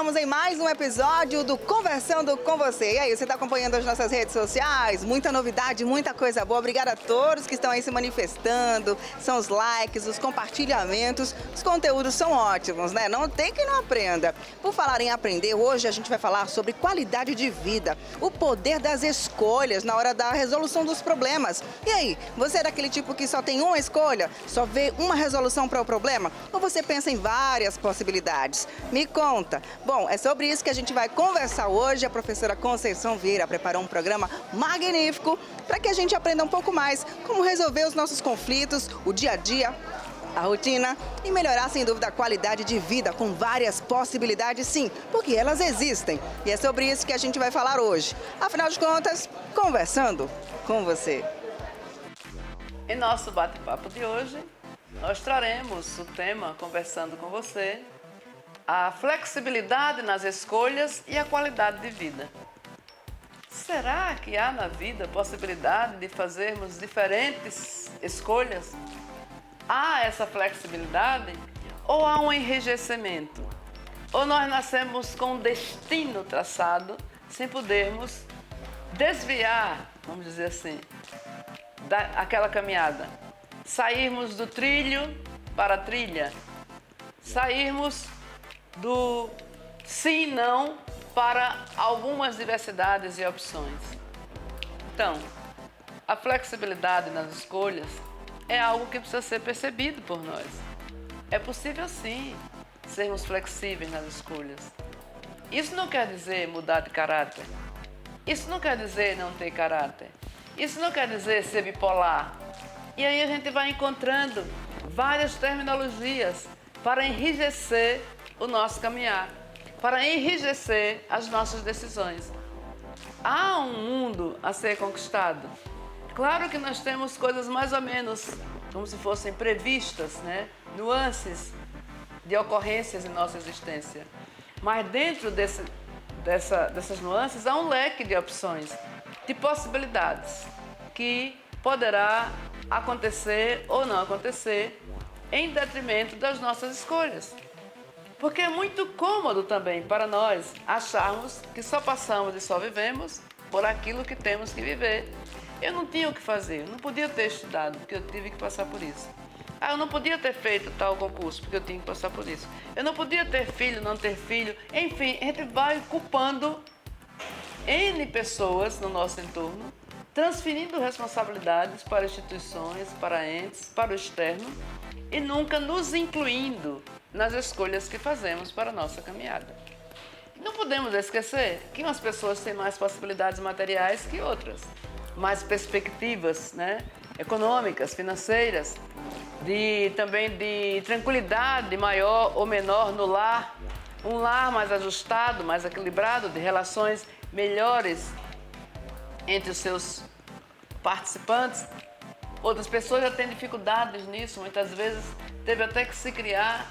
estamos em mais um episódio do Conversando com Você. E aí, você está acompanhando as nossas redes sociais? Muita novidade, muita coisa boa. Obrigada a todos que estão aí se manifestando. São os likes, os compartilhamentos. Os conteúdos são ótimos, né? Não tem quem não aprenda. Por falar em aprender, hoje a gente vai falar sobre qualidade de vida, o poder das escolhas na hora da resolução dos problemas. E aí, você é daquele tipo que só tem uma escolha, só vê uma resolução para o problema? Ou você pensa em várias possibilidades? Me conta. Bom, é sobre isso que a gente vai conversar hoje. A professora Conceição Vieira preparou um programa magnífico para que a gente aprenda um pouco mais como resolver os nossos conflitos, o dia a dia, a rotina e melhorar, sem dúvida, a qualidade de vida com várias possibilidades, sim, porque elas existem. E é sobre isso que a gente vai falar hoje. Afinal de contas, conversando com você. Em nosso bate-papo de hoje, nós traremos o tema, conversando com você, a flexibilidade nas escolhas e a qualidade de vida. Será que há na vida possibilidade de fazermos diferentes escolhas? Há essa flexibilidade ou há um enrijecimento? Ou nós nascemos com um destino traçado sem podermos desviar, vamos dizer assim, daquela caminhada? Sairmos do trilho para a trilha, sairmos do sim e não para algumas diversidades e opções. Então, a flexibilidade nas escolhas é algo que precisa ser percebido por nós. É possível sim sermos flexíveis nas escolhas. Isso não quer dizer mudar de caráter. Isso não quer dizer não ter caráter. Isso não quer dizer ser bipolar. E aí a gente vai encontrando várias terminologias para enrijecer o nosso caminhar, para enrijecer as nossas decisões. Há um mundo a ser conquistado. Claro que nós temos coisas mais ou menos como se fossem previstas, né? Nuances de ocorrências em nossa existência. Mas dentro dessas nuances há um leque de opções, de possibilidades, que poderá acontecer ou não acontecer em detrimento das nossas escolhas. Porque é muito cômodo também para nós acharmos que só passamos e só vivemos por aquilo que temos que viver. Eu não tinha o que fazer, eu não podia ter estudado, porque eu tive que passar por isso. Eu não podia ter feito tal concurso, porque eu tinha que passar por isso. Eu não podia ter filho, não ter filho. Enfim, a gente vai culpando N pessoas no nosso entorno, transferindo responsabilidades para instituições, para entes, para o externo e nunca nos incluindo nas escolhas que fazemos para a nossa caminhada. Não podemos esquecer que umas pessoas têm mais possibilidades materiais que outras, mais perspectivas, né, econômicas, financeiras, também de tranquilidade maior ou menor no lar, um lar mais ajustado, mais equilibrado, de relações melhores entre os seus participantes. Outras pessoas já têm dificuldades nisso, muitas vezes teve até que se criar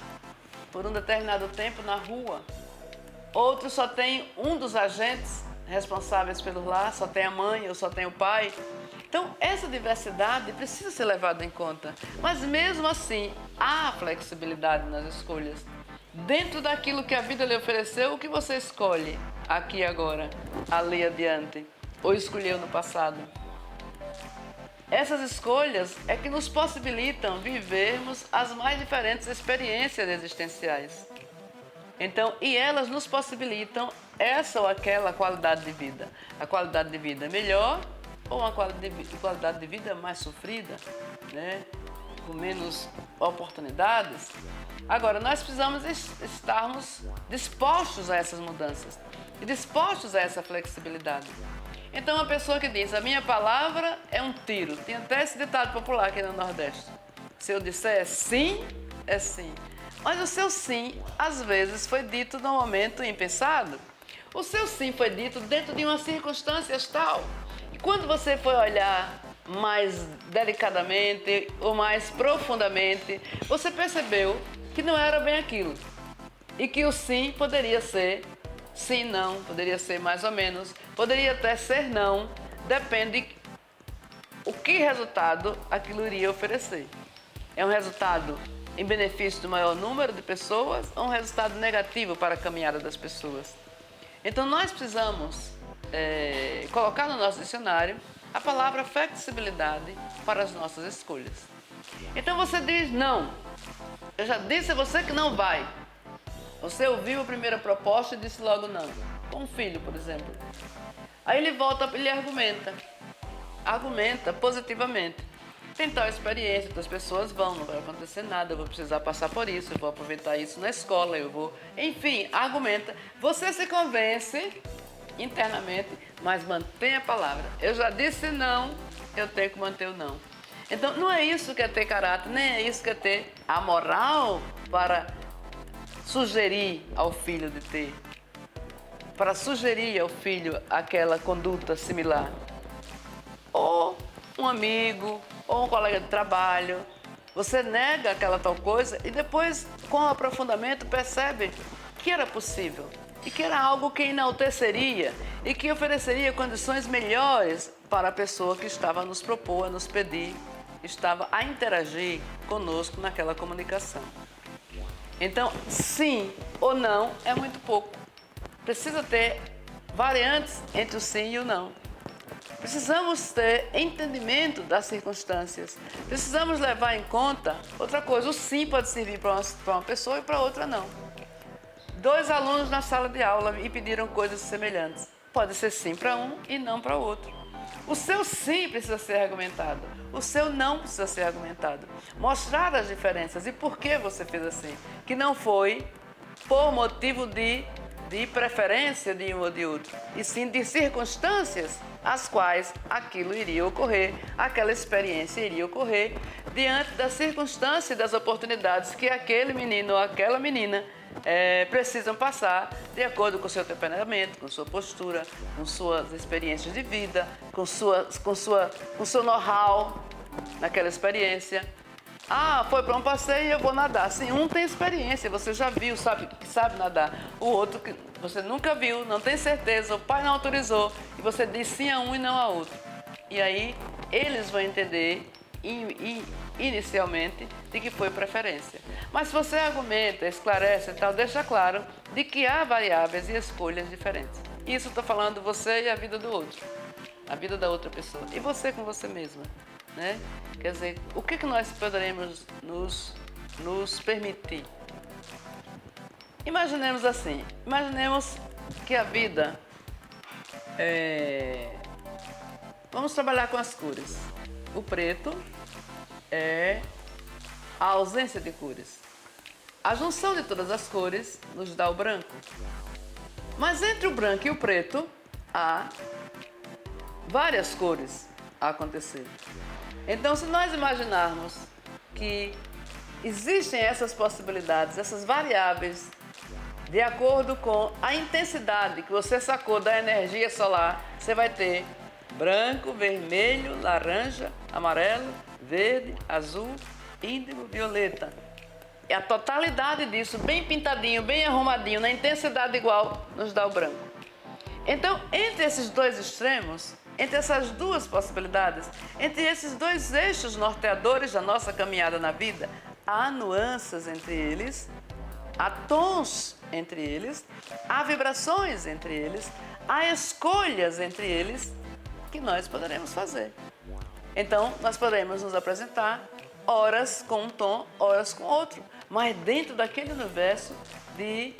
por um determinado tempo na rua. Outros só tem um dos agentes responsáveis pelo lar, só tem a mãe ou só tem o pai. Então, essa diversidade precisa ser levada em conta. Mas mesmo assim, há flexibilidade nas escolhas. Dentro daquilo que a vida lhe ofereceu, o que você escolhe aqui e agora, ali adiante, ou escolheu no passado? Essas escolhas é que nos possibilitam vivermos as mais diferentes experiências existenciais. Então, e elas nos possibilitam essa ou aquela qualidade de vida. A qualidade de vida melhor ou uma qualidade de vida mais sofrida, né? Com menos oportunidades. Agora, nós precisamos estarmos dispostos a essas mudanças e dispostos a essa flexibilidade. Então, uma pessoa que diz, a minha palavra é um tiro. Tem até esse ditado popular aqui no Nordeste. Se eu disser sim, é sim. Mas o seu sim, às vezes, foi dito num momento impensado. O seu sim foi dito dentro de uma circunstância tal. E quando você foi olhar mais delicadamente ou mais profundamente, você percebeu que não era bem aquilo. E que o sim poderia ser sim, não, poderia ser mais ou menos, poderia até ser não, depende o que resultado aquilo iria oferecer. É um resultado em benefício do maior número de pessoas ou um resultado negativo para a caminhada das pessoas. Então, nós precisamos colocar no nosso dicionário a palavra flexibilidade para as nossas escolhas. Então, você diz não. Eu já disse a você que não vai. Você ouviu a primeira proposta e disse logo não. Com um filho, por exemplo. Aí ele volta e argumenta. Argumenta positivamente. Tem tal experiência, outras pessoas vão, não vai acontecer nada, eu vou precisar passar por isso, eu vou aproveitar isso na escola, eu vou... Enfim, argumenta. Você se convence internamente, mas mantém a palavra. Eu já disse não, eu tenho que manter o não. Então, não é isso que é ter caráter, nem é isso que é ter a moral para sugerir ao filho de ter, para sugerir ao filho aquela conduta similar. Ou um amigo, ou um colega de trabalho, você nega aquela tal coisa e depois, com o aprofundamento, percebe que era possível e que era algo que enalteceria e que ofereceria condições melhores para a pessoa que estava a nos propor, a nos pedir, estava a interagir conosco naquela comunicação. Então, sim ou não é muito pouco. Precisa ter variantes entre o sim e o não. Precisamos ter entendimento das circunstâncias. Precisamos levar em conta outra coisa. O sim pode servir para uma pessoa e para outra não. 2 alunos na sala de aula e pediram coisas semelhantes. Pode ser sim para um e não para o outro. O seu sim precisa ser argumentado. O seu não precisa ser argumentado. Mostrar as diferenças e por que você fez assim. Que não foi por motivo de preferência de um ou de outro, e sim de circunstâncias as quais aquilo iria ocorrer, aquela experiência iria ocorrer, diante das circunstâncias e das oportunidades que aquele menino ou aquela menina precisam passar de acordo com o seu temperamento, com sua postura, com suas experiências de vida, com seu know-how naquela experiência. Ah, foi para um passeio e eu vou nadar. Sim, um tem experiência, você já viu, sabe nadar. O outro que você nunca viu, não tem certeza, o pai não autorizou e você diz sim a um e não a outro. E aí eles vão entender inicialmente de que foi preferência. Mas se você argumenta, esclarece e tal, deixa claro de que há variáveis e escolhas diferentes. Isso estou falando você e a vida do outro, a vida da outra pessoa e você com você mesma. Né? Quer dizer, o que nós poderemos nos permitir? Imaginemos assim, imaginemos que a vida vamos trabalhar com as cores. O preto é a ausência de cores. A junção de todas as cores nos dá o branco. Mas entre o branco e o preto há várias cores a acontecer. Então, se nós imaginarmos que existem essas possibilidades, essas variáveis, de acordo com a intensidade que você sacou da energia solar, você vai ter branco, vermelho, laranja, amarelo, verde, azul, índigo, violeta. E a totalidade disso, bem pintadinho, bem arrumadinho, na intensidade igual, nos dá o branco. Então, entre esses dois extremos, entre essas duas possibilidades, entre esses dois eixos norteadores da nossa caminhada na vida, há nuances entre eles, há tons entre eles, há vibrações entre eles, há escolhas entre eles que nós poderemos fazer. Então, nós podemos nos apresentar horas com um tom, horas com outro, mas dentro daquele universo de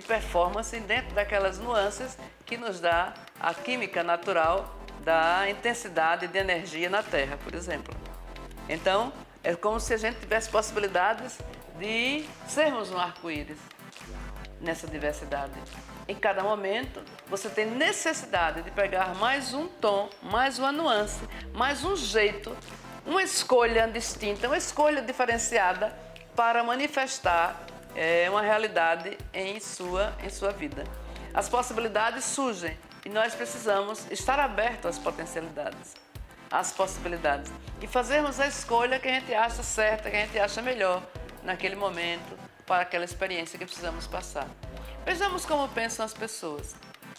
performance, dentro daquelas nuances que nos dá a química natural da intensidade de energia na Terra, por exemplo. Então, é como se a gente tivesse possibilidades de sermos um arco-íris nessa diversidade. Em cada momento, você tem necessidade de pegar mais um tom, mais uma nuance, mais um jeito, uma escolha distinta, uma escolha diferenciada para manifestar uma realidade em sua vida. As possibilidades surgem e nós precisamos estar abertos às potencialidades, às possibilidades e fazermos a escolha que a gente acha certa, que a gente acha melhor naquele momento para aquela experiência que precisamos passar. Vejamos como pensam as pessoas.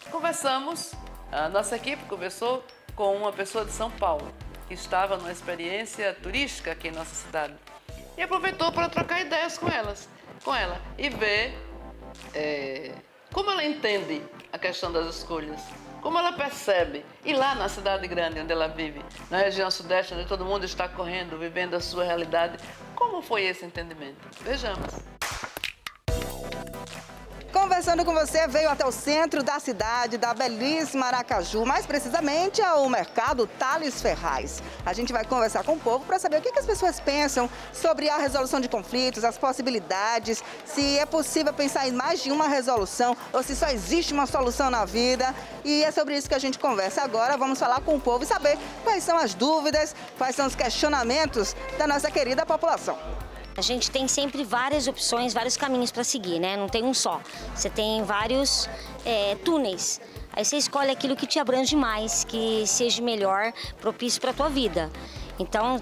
Conversamos, a nossa equipe conversou com uma pessoa de São Paulo que estava numa experiência turística aqui em nossa cidade. e aproveitou para trocar ideias com ela e ver como ela entende a questão das escolhas, como ela percebe. E lá na cidade grande onde ela vive, na região sudeste, onde todo mundo está correndo, vivendo a sua realidade, como foi esse entendimento? Vejamos. Conversando com você, veio até o centro da cidade, da belíssima Aracaju, mais precisamente ao mercado Thales Ferraz. A gente vai conversar com o povo para saber o que as pessoas pensam sobre a resolução de conflitos, as possibilidades, se é possível pensar em mais de uma resolução ou se só existe uma solução na vida. E é sobre isso que a gente conversa agora. Vamos falar com o povo e saber quais são as dúvidas, quais são os questionamentos da nossa querida população. A gente tem sempre várias opções, vários caminhos para seguir, né? Não tem um só. Você tem vários túneis. Aí você escolhe aquilo que te abrange mais, que seja melhor, propício para a tua vida. Então,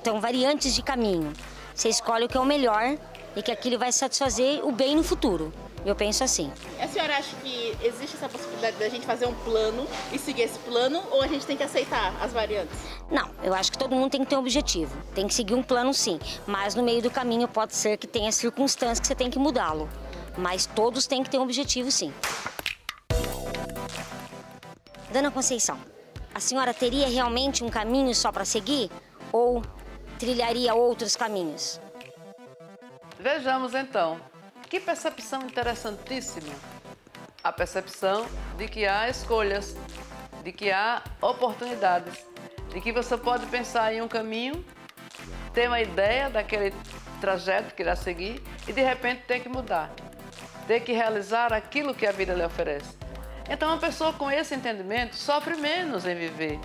tem variantes de caminho. Você escolhe o que é o melhor e que aquilo vai satisfazer o bem no futuro. Eu penso assim. A senhora acha que existe essa possibilidade da gente fazer um plano e seguir esse plano, ou a gente tem que aceitar as variantes? Não, eu acho que todo mundo tem que ter um objetivo. Tem que seguir um plano, sim. Mas no meio do caminho pode ser que tenha circunstâncias que você tem que mudá-lo. Mas todos têm que ter um objetivo, sim. Dona Conceição, a senhora teria realmente um caminho só para seguir? Ou trilharia outros caminhos? Vejamos então. Que percepção interessantíssima. A percepção de que há escolhas, de que há oportunidades, de que você pode pensar em um caminho, ter uma ideia daquele trajeto que irá seguir e de repente ter que mudar, ter que realizar aquilo que a vida lhe oferece. Então uma pessoa com esse entendimento sofre menos em viver.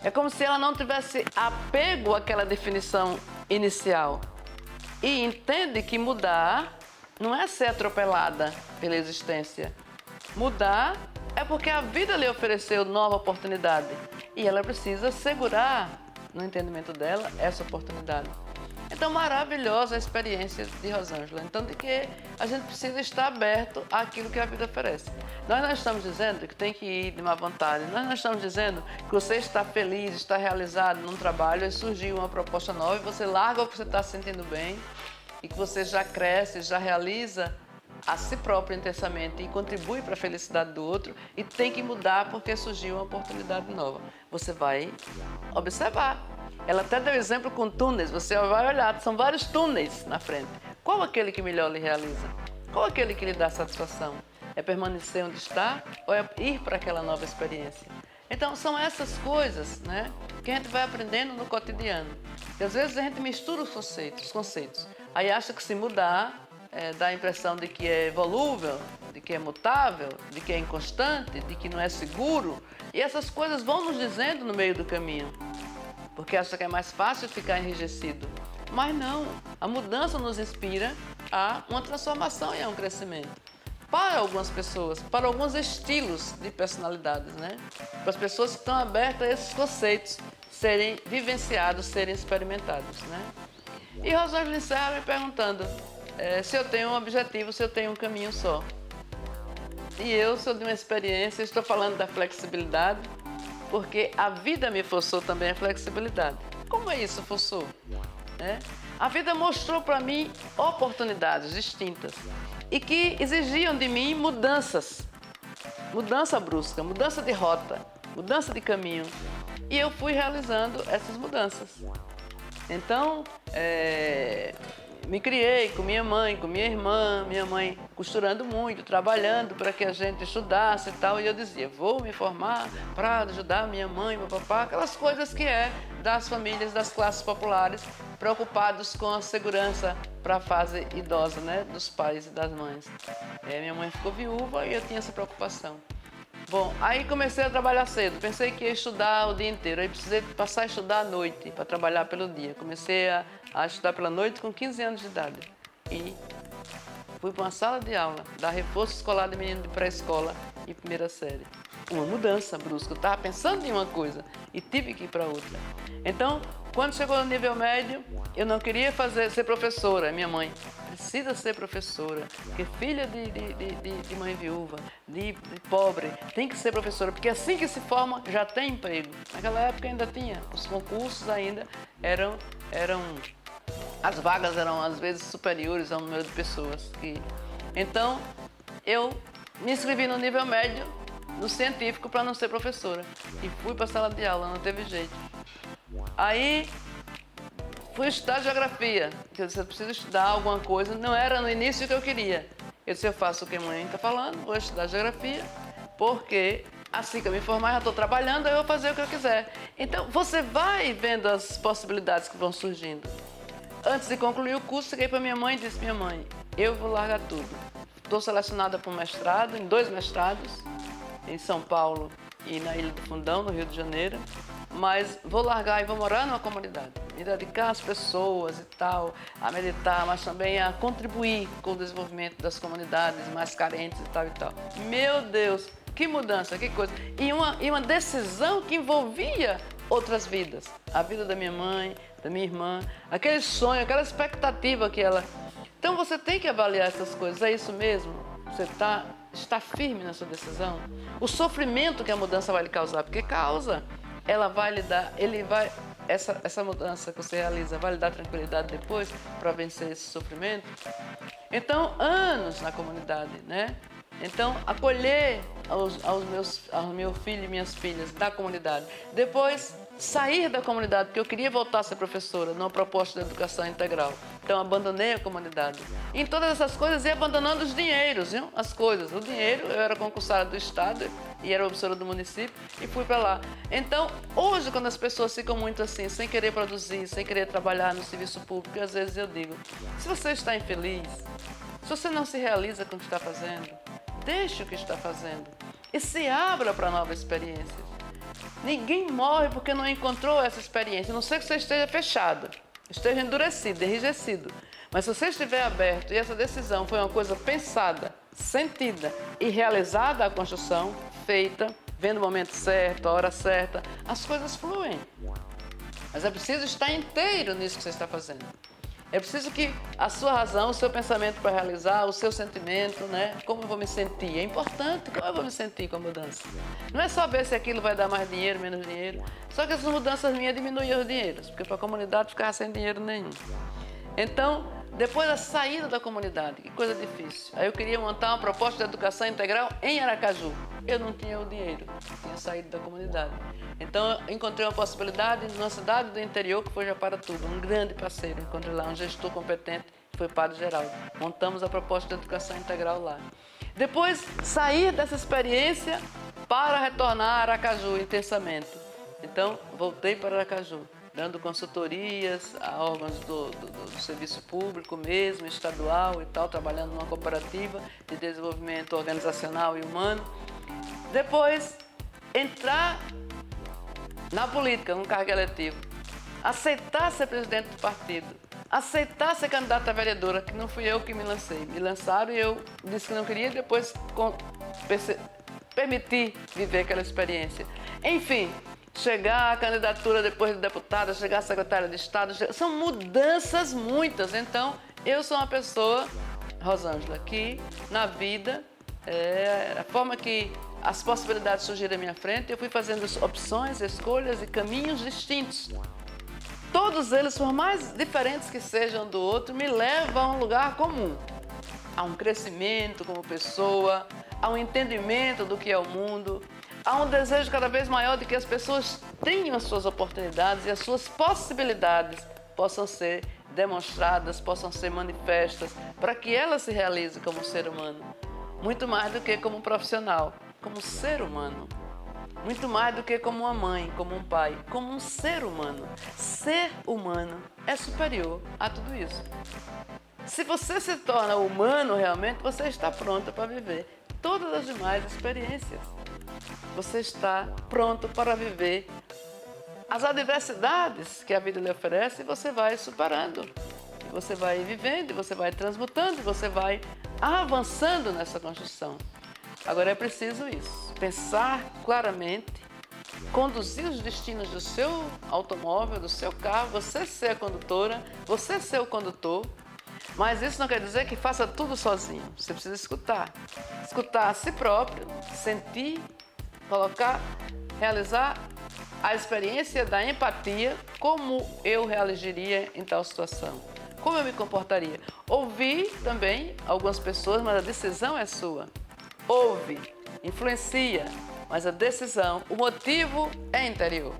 É como se ela não tivesse apego àquela definição inicial e entende que mudar não é ser atropelada pela existência. Mudar é porque a vida lhe ofereceu nova oportunidade e ela precisa segurar, no entendimento dela, essa oportunidade. Então, maravilhosa a experiência de Rosângela. Então, de que a gente precisa estar aberto àquilo que a vida oferece. Nós não estamos dizendo que tem que ir de má vontade. Nós não estamos dizendo que você está feliz, está realizado num trabalho e surgiu uma proposta nova e você larga o que você está se sentindo bem e que você já cresce, já realiza a si próprio intensamente e contribui para a felicidade do outro e tem que mudar porque surgiu uma oportunidade nova. Você vai observar. Ela até deu exemplo com túneis, você vai olhar, são vários túneis na frente. Qual aquele que melhor lhe realiza? Qual aquele que lhe dá satisfação? É permanecer onde está ou é ir para aquela nova experiência? Então, são essas coisas, né, que a gente vai aprendendo no cotidiano. E às vezes a gente mistura os conceitos. Aí acha que se mudar, dá a impressão de que é volúvel, de que é mutável, de que é inconstante, de que não é seguro. E essas coisas vão nos dizendo no meio do caminho, porque acha que é mais fácil ficar enrijecido. Mas não, a mudança nos inspira a uma transformação e a um crescimento. Para algumas pessoas, para alguns estilos de personalidades, né? Para as pessoas que estão abertas a esses conceitos serem vivenciados, serem experimentados, né? E Rosângela encerra me perguntando se eu tenho um objetivo, se eu tenho um caminho só. E eu sou de uma experiência, estou falando da flexibilidade, porque a vida me forçou também a flexibilidade. Como é isso, forçou? A vida mostrou para mim oportunidades distintas e que exigiam de mim mudanças. Mudança brusca, mudança de rota, mudança de caminho. E eu fui realizando essas mudanças. Então, me criei com minha mãe, com minha irmã, minha mãe costurando muito, trabalhando para que a gente estudasse e tal. E eu dizia, vou me formar para ajudar minha mãe, meu papá, aquelas coisas que das famílias, das classes populares, preocupados com a segurança para a fase idosa, né, dos pais e das mães. Minha mãe ficou viúva e eu tinha essa preocupação. Bom, aí comecei a trabalhar cedo, pensei que ia estudar o dia inteiro, aí precisei passar a estudar à noite para trabalhar pelo dia. Comecei a estudar pela noite com 15 anos de idade e fui para uma sala de aula, dar reforço escolar de menino de pré-escola e primeira série. Uma mudança brusca, eu estava pensando em uma coisa e tive que ir para outra. Então, quando chegou no nível médio, eu não queria ser professora, minha mãe precisa ser professora, porque filha de mãe viúva, de pobre, tem que ser professora, porque assim que se forma já tem emprego. Naquela época ainda tinha, os concursos ainda eram as vagas eram às vezes superiores ao número de pessoas. Então, eu me inscrevi no nível médio, no científico, para não ser professora. E fui para a sala de aula, não teve jeito. Aí, fui estudar geografia, que eu disse, eu preciso estudar alguma coisa. Não era no início que eu queria. Eu disse, eu faço o que a mãe está falando, vou estudar geografia, porque assim que eu me formar, já estou trabalhando, aí eu vou fazer o que eu quiser. Então, você vai vendo as possibilidades que vão surgindo. Antes de concluir o curso, cheguei para minha mãe e disse, minha mãe, eu vou largar tudo. Estou selecionada para um mestrado, em 2 mestrados, em São Paulo e na Ilha do Fundão, no Rio de Janeiro, mas vou largar e vou morar numa comunidade, me dedicar às pessoas e tal, a meditar, mas também a contribuir com o desenvolvimento das comunidades mais carentes e tal e tal. Meu Deus, que mudança, que coisa. E uma decisão que envolvia outras vidas. A vida da minha mãe, da minha irmã, aquele sonho, aquela expectativa que ela... Então você tem que avaliar essas coisas, é isso mesmo? Você está firme na sua decisão? O sofrimento que a mudança vai lhe causar, porque causa, ela vai lhe dar, essa mudança que você realiza vai lhe dar tranquilidade depois para vencer esse sofrimento? Então, anos na comunidade, né? Então, acolher ao meu filho e minhas filhas da comunidade. Depois, sair da comunidade, porque eu queria voltar a ser professora numa proposta de educação integral. Então, abandonei a comunidade. Em todas essas coisas, ia abandonando os dinheiros, viu? As coisas. O dinheiro, eu era concursada do Estado e era professora do município e fui para lá. Então, hoje, quando as pessoas ficam muito assim, sem querer produzir, sem querer trabalhar no serviço público, às vezes eu digo, se você está infeliz, se você não se realiza com o que está fazendo, deixe o que está fazendo e se abra para novas experiências. Ninguém morre porque não encontrou essa experiência, a não ser que você esteja fechado, esteja endurecido, enrijecido. Mas se você estiver aberto e essa decisão foi uma coisa pensada, sentida e realizada a construção, feita, vendo o momento certo, a hora certa, as coisas fluem. Mas é preciso estar inteiro nisso que você está fazendo. É preciso que a sua razão, o seu pensamento para realizar, o seu sentimento, né? Como eu vou me sentir? É importante como eu vou me sentir com a mudança. Não é só ver se aquilo vai dar mais dinheiro, menos dinheiro. Só que essas mudanças minhas diminuíam os dinheiros, porque para a comunidade ficava sem dinheiro nenhum. Então, depois da saída da comunidade, que coisa difícil. Aí eu queria montar uma proposta de educação integral em Aracaju. Eu não tinha o dinheiro, tinha saído da comunidade. Então, eu encontrei uma possibilidade numa cidade do interior, que foi Japaratuba, um grande parceiro. Encontrei lá um gestor competente, que foi Padre Geraldo. Montamos a proposta de educação integral lá. Depois, sair dessa experiência para retornar a Aracaju intensamente. Então, voltei para Aracaju, dando consultorias a órgãos do serviço público mesmo, estadual e tal, trabalhando numa cooperativa de desenvolvimento organizacional e humano. Depois, entrar na política, num cargo eletivo, aceitar ser presidente do partido, aceitar ser candidata a vereadora, que não fui eu que me lancei. Me lançaram e eu disse que não queria e depois permiti viver aquela experiência. Enfim, chegar à candidatura depois de deputada, chegar a secretária de Estado, são mudanças muitas. Então, eu sou uma pessoa, Rosângela, que na vida, a forma que as possibilidades surgiram à minha frente, eu fui fazendo opções, escolhas e caminhos distintos. Todos eles, por mais diferentes que sejam do outro, me levam a um lugar comum, a um crescimento como pessoa, a um entendimento do que é o mundo, há um desejo cada vez maior de que as pessoas tenham as suas oportunidades e as suas possibilidades possam ser demonstradas, possam ser manifestas, para que elas se realizem como ser humano. Muito mais do que como profissional, como ser humano. Muito mais do que como uma mãe, como um pai, como um ser humano. Ser humano é superior a tudo isso. Se você se torna humano realmente, você está pronta para viver todas as demais experiências. Você está pronto para viver as adversidades que a vida lhe oferece e você vai superando. E você vai vivendo, e você vai transmutando, e você vai avançando nessa construção. Agora é preciso isso, pensar claramente, conduzir os destinos do seu automóvel, do seu carro, você ser a condutora, você ser o condutor. Mas isso não quer dizer que faça tudo sozinho. Você precisa escutar. Escutar a si próprio, sentir, realizar a experiência da empatia, como eu reagiria em tal situação. Como eu me comportaria? Ouvir também algumas pessoas, mas a decisão é sua. Ouve, influencia, mas a decisão, o motivo é interior.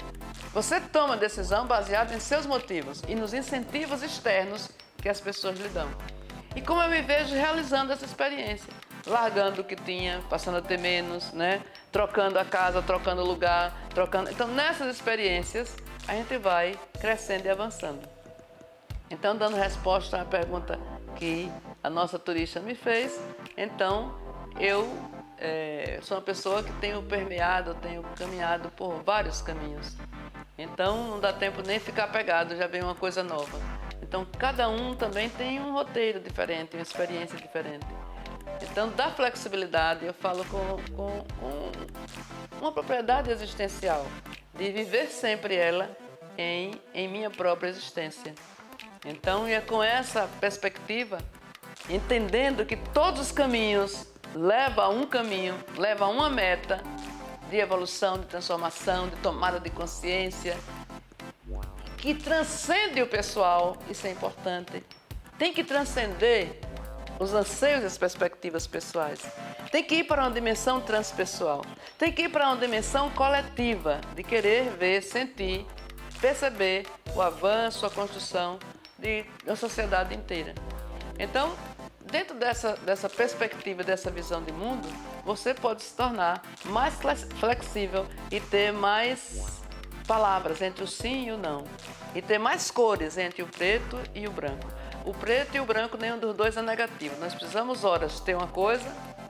Você toma a decisão baseada em seus motivos e nos incentivos externos que as pessoas lhe dão. E como eu me vejo realizando essa experiência? Largando o que tinha, passando a ter menos, né? Trocando a casa, trocando o lugar, trocando... Então, nessas experiências, a gente vai crescendo e avançando. Então, dando resposta à pergunta que a nossa turista me fez, então, eu sou uma pessoa que tenho permeado, tenho caminhado por vários caminhos. Então, não dá tempo nem ficar pegado, já vem uma coisa nova. Então, cada um também tem um roteiro diferente, uma experiência diferente. Então, da flexibilidade, eu falo com uma propriedade existencial, de viver sempre ela em minha própria existência. Então, é com essa perspectiva, entendendo que todos os caminhos levam a um caminho, levam a uma meta de evolução, de transformação, de tomada de consciência, que transcende o pessoal, isso é importante. Tem que transcender os anseios e as perspectivas pessoais. Tem que ir para uma dimensão transpessoal. Tem que ir para uma dimensão coletiva, de querer ver, sentir, perceber o avanço, a construção de uma sociedade inteira. Então, dentro dessa perspectiva, dessa visão de mundo, você pode se tornar mais flexível e ter mais palavras entre o sim e o não. E ter mais cores entre o preto e o branco. O preto e o branco, nenhum dos dois é negativo. Nós precisamos, horas, ter uma coisa,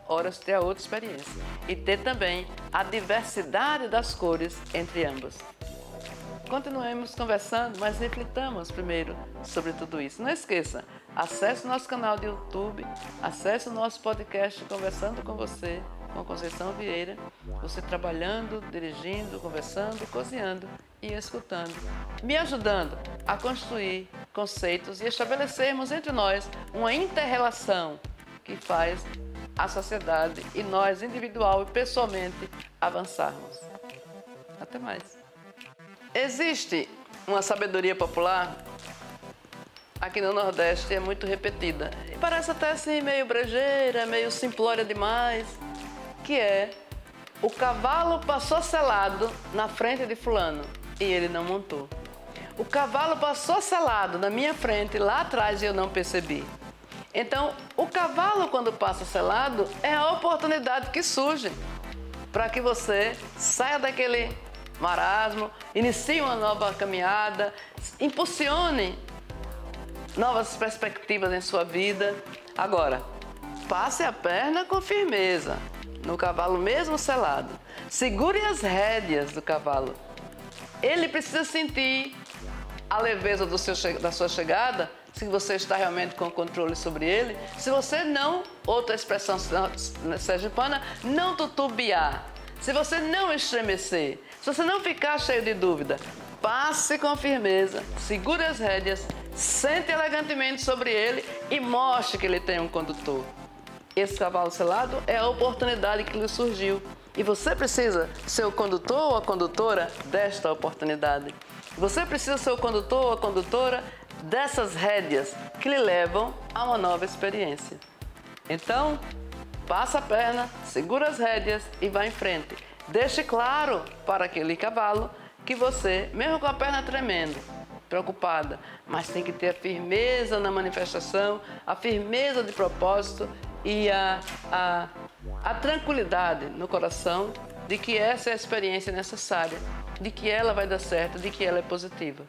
horas, ter a outra experiência. E ter também a diversidade das cores entre ambas. Continuemos conversando, mas reflitamos primeiro sobre tudo isso. Não esqueça, acesse o nosso canal de YouTube, acesse o nosso podcast Conversando com Você, com Conceição Vieira, você trabalhando, dirigindo, conversando, cozinhando e escutando, me ajudando a construir conceitos e estabelecermos entre nós uma inter-relação que faz a sociedade e nós, individual e pessoalmente, avançarmos. Até mais. Existe uma sabedoria popular aqui no Nordeste, é muito repetida. E parece até assim meio brejeira, meio simplória demais, que é: o cavalo passou selado na frente de fulano e ele não montou. O cavalo passou selado na minha frente lá atrás e eu não percebi. Então, o cavalo, quando passa selado, é a oportunidade que surge para que você saia daquele marasmo, inicie uma nova caminhada, impulsione novas perspectivas em sua vida. Agora, passe a perna com firmeza no cavalo mesmo selado. Segure as rédeas do cavalo. Ele precisa sentir a leveza da sua chegada, se você está realmente com controle sobre ele. Se você não, outra expressão sergipana, não tutubiar. Se você não estremecer, se você não ficar cheio de dúvida, passe com firmeza, segure as rédeas, sente elegantemente sobre ele e mostre que ele tem um condutor. Esse cavalo selado é a oportunidade que lhe surgiu. E você precisa ser o condutor ou a condutora desta oportunidade. Você precisa ser o condutor ou a condutora dessas rédeas que lhe levam a uma nova experiência. Então, passa a perna, segura as rédeas e vá em frente. Deixe claro para aquele cavalo que você, mesmo com a perna tremendo, preocupada, mas tem que ter a firmeza na manifestação, a firmeza de propósito e a tranquilidade no coração de que essa é a experiência necessária, de que ela vai dar certo, de que ela é positiva.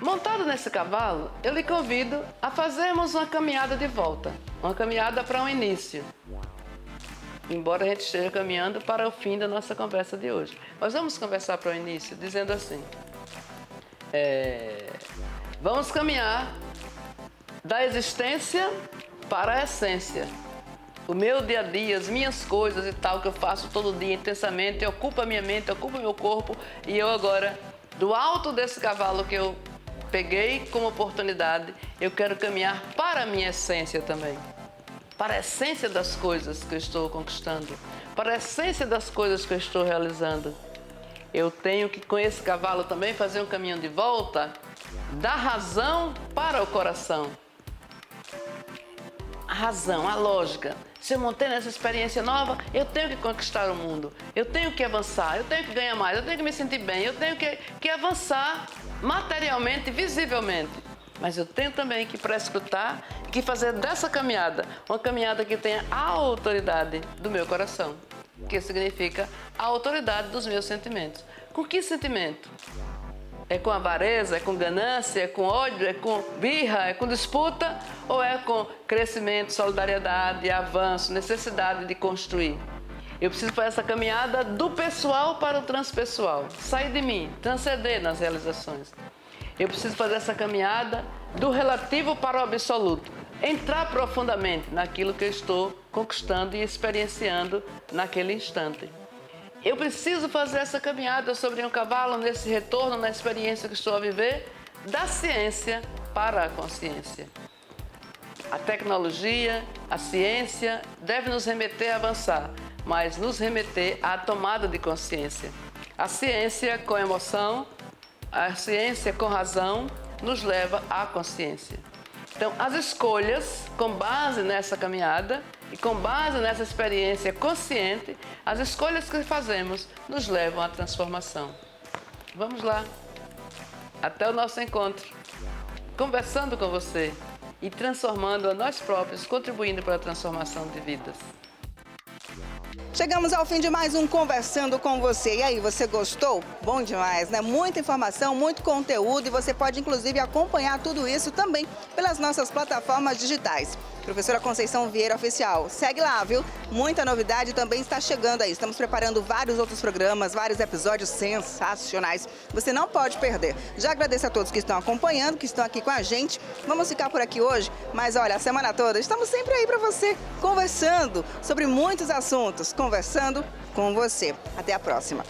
Montado nesse cavalo, eu lhe convido a fazermos uma caminhada de volta, uma caminhada para um início. Embora a gente esteja caminhando para o fim da nossa conversa de hoje. Mas vamos conversar para o início, dizendo assim: vamos caminhar da existência para a essência. O meu dia a dia, as minhas coisas e tal, que eu faço todo dia intensamente, ocupa a minha mente, ocupa o meu corpo, e eu agora, do alto desse cavalo que eu peguei como oportunidade, eu quero caminhar para a minha essência também. Para a essência das coisas que eu estou conquistando, para a essência das coisas que eu estou realizando. Eu tenho que, com esse cavalo também, fazer um caminho de volta da razão para o coração. razão, a lógica. Se eu montei nessa experiência nova, eu tenho que conquistar o mundo, eu tenho que avançar, eu tenho que ganhar mais, eu tenho que me sentir bem, eu tenho que avançar materialmente, visivelmente. Mas eu tenho também que prescrutar, que fazer dessa caminhada uma caminhada que tenha a autoridade do meu coração, que significa a autoridade dos meus sentimentos. Com que sentimento? É com avareza, é com ganância, é com ódio, é com birra, é com disputa ou é com crescimento, solidariedade, avanço, necessidade de construir? Eu preciso fazer essa caminhada do pessoal para o transpessoal, sair de mim, transcender nas realizações. Eu preciso fazer essa caminhada do relativo para o absoluto, entrar profundamente naquilo que eu estou conquistando e experienciando naquele instante. Eu preciso fazer essa caminhada sobre um cavalo nesse retorno, na experiência que estou a viver, da ciência para a consciência. A tecnologia, a ciência deve nos remeter a avançar, mas nos remeter à tomada de consciência. A ciência com emoção, a ciência com razão nos leva à consciência. Então, as escolhas, com base nessa caminhada e com base nessa experiência consciente, as escolhas que fazemos nos levam à transformação. Vamos lá. Até o nosso encontro. Conversando com você e transformando a nós próprios, contribuindo para a transformação de vidas. Chegamos ao fim de mais um Conversando com Você. E aí, você gostou? Bom demais, né? Muita informação, muito conteúdo e você pode, inclusive, acompanhar tudo isso também pelas nossas plataformas digitais. Professora Conceição Vieira Oficial. Segue lá, viu? Muita novidade também está chegando aí. Estamos preparando vários outros programas, vários episódios sensacionais. Você não pode perder. Já agradeço a todos que estão acompanhando, que estão aqui com a gente. Vamos ficar por aqui hoje, mas olha, a semana toda estamos sempre aí para você, conversando sobre muitos assuntos. Conversando com você. Até a próxima.